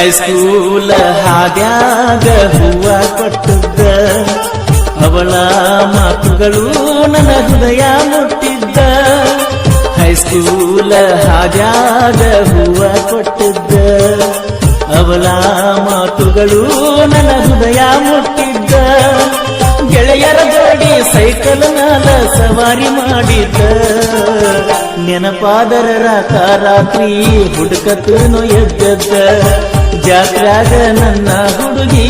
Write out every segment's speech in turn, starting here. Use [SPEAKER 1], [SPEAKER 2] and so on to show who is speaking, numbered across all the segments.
[SPEAKER 1] ಹೈಸ್ಕೂಲ ಹಾದ್ಯಾಗ ಹೂವ ಕೊಟ್ಟಿದ್ದ ಅವಳ ಮಾತುಗಳು ನನ್ನ ಹೃದಯ ಮುಟ್ಟಿದ್ದ. ಹೈಸ್ಕೂಲ ಹಾದ್ಯಾಗ ಹೂವ ಕೊಟ್ಟಿದ್ದ ಅವಳ ಮಾತುಗಳು ನನ್ನ ಹೃದಯ ಮುಟ್ಟಿದ್ದ. ಗೆಳೆಯರ ಜೋಡಿ ಸೈಕಲ್ ಮ್ಯಾಲ ಸವಾರಿ ಮಾಡಿದ್ದ. ನೆನಪಾದರ ರಾತ್ರಿ ಹುಡುಕತನು ಎದ್ದದ್ದ. ಜಾತ್ರಾಗ ನನ್ನ ಹುಡುಗಿ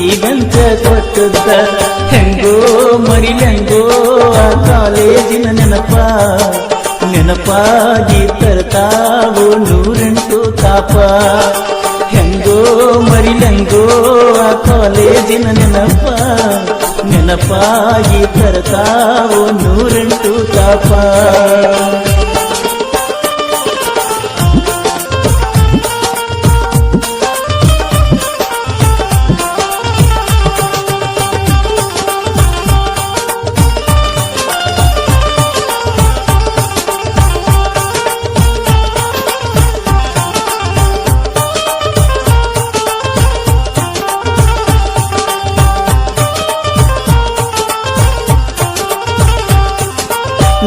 [SPEAKER 1] ಈಗಂತ ಕೊಟ್ಟದ್ದ. ಹೆಂಗೋ ಮರಿಲೆಂಗೋ ಆ ಕಾಲೇಜಿನ ನೆನಪಾಗಿ ತರ್ತಾವು 108 ತಾಪ. ಹೆಂಗೋ ಮರಿಲೆಂಗೋ ಆ ಕಾಲೇಜಿನ ನೆನಪಾಗಿ ತರ್ತಾವು 108 ತಾಪ.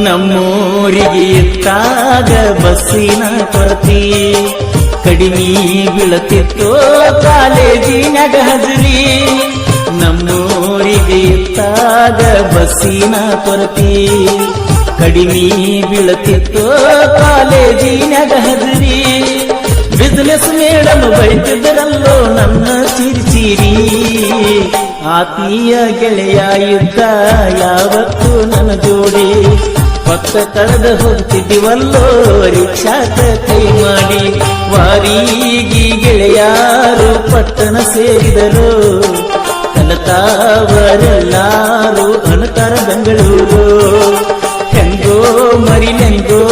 [SPEAKER 1] ನಮ್ಮೂರಿಗೆ ಇತ್ತಾಗ ಬಸ್ಸಿನ ಕೊರತಿ ಕಡಿಮೆ ಬೀಳತಿತ್ತು ಕಾಲೇಜಿನಾಗ ಹಜರಿ. ನಮ್ಮೂರಿಗೆ ಇತ್ತಾಗ ಬಸ್ಸಿನ ಕೊರತಿ ಕಡಿಮೆ ಬೀಳತಿತ್ತು ಕಾಲೇಜಿನಾಗ ಹಜರಿ. ಬಿಸಿನೆಸ್ ಮೇಡಮ್ ಬೈತಿದ್ದರಲ್ಲೋ ನನ್ನ ಚಿರಿಚಿರಿ. ಆತ್ಮೀಯ ಗೆಳೆಯ ಇದ್ದ ಯಾವತ್ತು ನನ್ನ ಜೋಡಿ. ಪಕ್ಕ ಕಳೆದ ಹೋಗ್ತಿದ್ದೀವಲ್ಲೋ ರಿಕ್ಷಾಕ ಕೈ ಮಾಡಿ. ವಾರಿಗೆ ಗೆಳೆಯಾರು ಪಟ್ಟಣ ಸೇರಿದರು. ಕಲತಾವರೆಲ್ಲಾರು ಅಣತಾರ ಬೆಂಗಳೂರು. ಹೆಂಗೋ ಮರಿಲೆಂಗೋ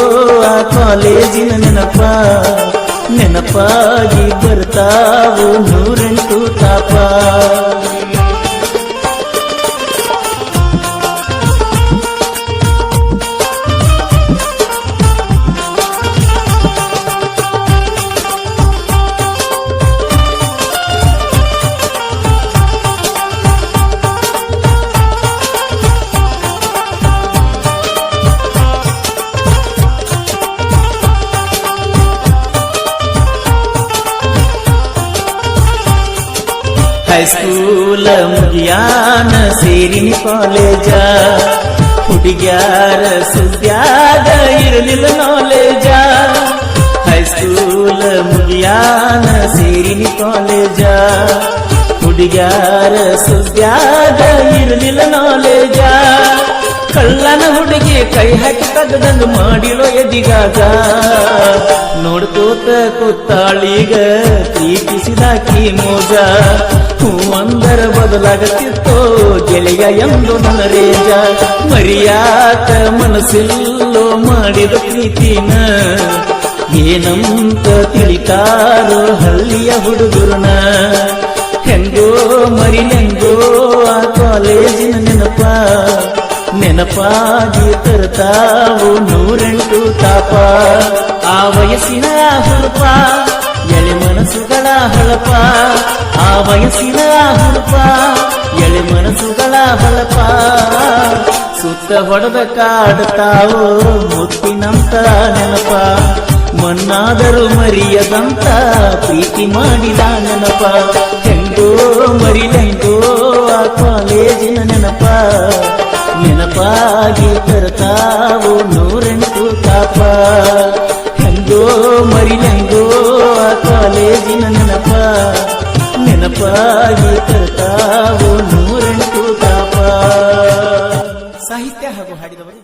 [SPEAKER 1] ಆ ಕಾಲೇಜಿನ ನೆನಪಾಗಿ ಬರ್ತಾವು 108 ತಾಪ. ಹೈಸ್ಕೂಲ ಮುಗಿಯಾನ ಸೇರಿನಿ ಕಾಲೇಜ. ಹುಡುಗ್ಯಾರ ಸುದ್ಯಾಗ ಇರಲಿಲ್ಲ ನಾಲೇಜ. ಹೈಸ್ಕೂಲ ಮುಗಿಯಾನ ಸೇರಿನಿ ಕಾಲೇಜ. ಹುಡುಗ್ಯಾರ ಸುದ್ಯಾಗ ಇರಲಿಲ್ಲ ನಾಲೇಜ. ಕಳ್ಳನ ಹುಡುಗಿ ಕೈ ಹಾಕಿ ತಗದಂಗ ಮಾಡಿರೋ ಎದಿಗಾಗ. ನೋಡ್ಕೋತ ಕೂತಾಳೀಗ ಪ್ರೀತಿಸಿದಾಕಿ ಮೋಜ. ಹೂವಂದರ ಬದಲಾಗತ್ತಿತ್ತೋ ಗೆಳೆಯ ಎಂದು ನನ್ನ ರೇಜ. ಮರಿಯಾತ ಮನಸ್ಸಿಲ್ಲೋ ಮಾಡಿದ ಪ್ರೀತಿನ ಏನಂತ ತಿಳಿತಾರೋ ಹಳ್ಳಿಯ ಹುಡುಗರನ. ಹೆಂಗೋ ಮರಿಲೆಂಗೋ ಆ ಕಾಲೇಜಿನ ನೆನಪಾಗಿ ತರ್ತಾವು 108 ತಾಪ. ಆ ವಯಸ್ಸಿನ ಹುರುಪ ಎಳೆ ಮನಸ್ಸುಗಳ ಹೊಳಪ. ಆ ವಯಸ್ಸಿನ ಹುರುಪ ಎಳೆ ಮನಸ್ಸುಗಳ ಹೊಳಪ. ಸುತ್ತ ಹೊಡೆದ ಕಾಡ್ತಾವು ಮುತ್ತಿನಂತ ನೆನಪ. ಮನ್ನಾದರೂ ಮರಿಯದಂತ ಪ್ರೀತಿ ಮಾಡಿದ ನೆನಪ. ಹೆಂಗೋ ಮರಿಲೆಂಗೋ ಆ ಕಾಲೇಜಿನ ನೆನಪಾಗಿ ತರ್ತಾವು 108 ತಾಪ. ಹೆಂಗೋ ಮರಿಲೆಂಗೋ ಆ ಕಾಲೇಜಿನ ನೆನಪಾಗಿ ತರ್ತಾವು 108 ತಾಪ. ಸಾಹಿತ್ಯ ಹಾಗೂ ಹಾಡಿದವರು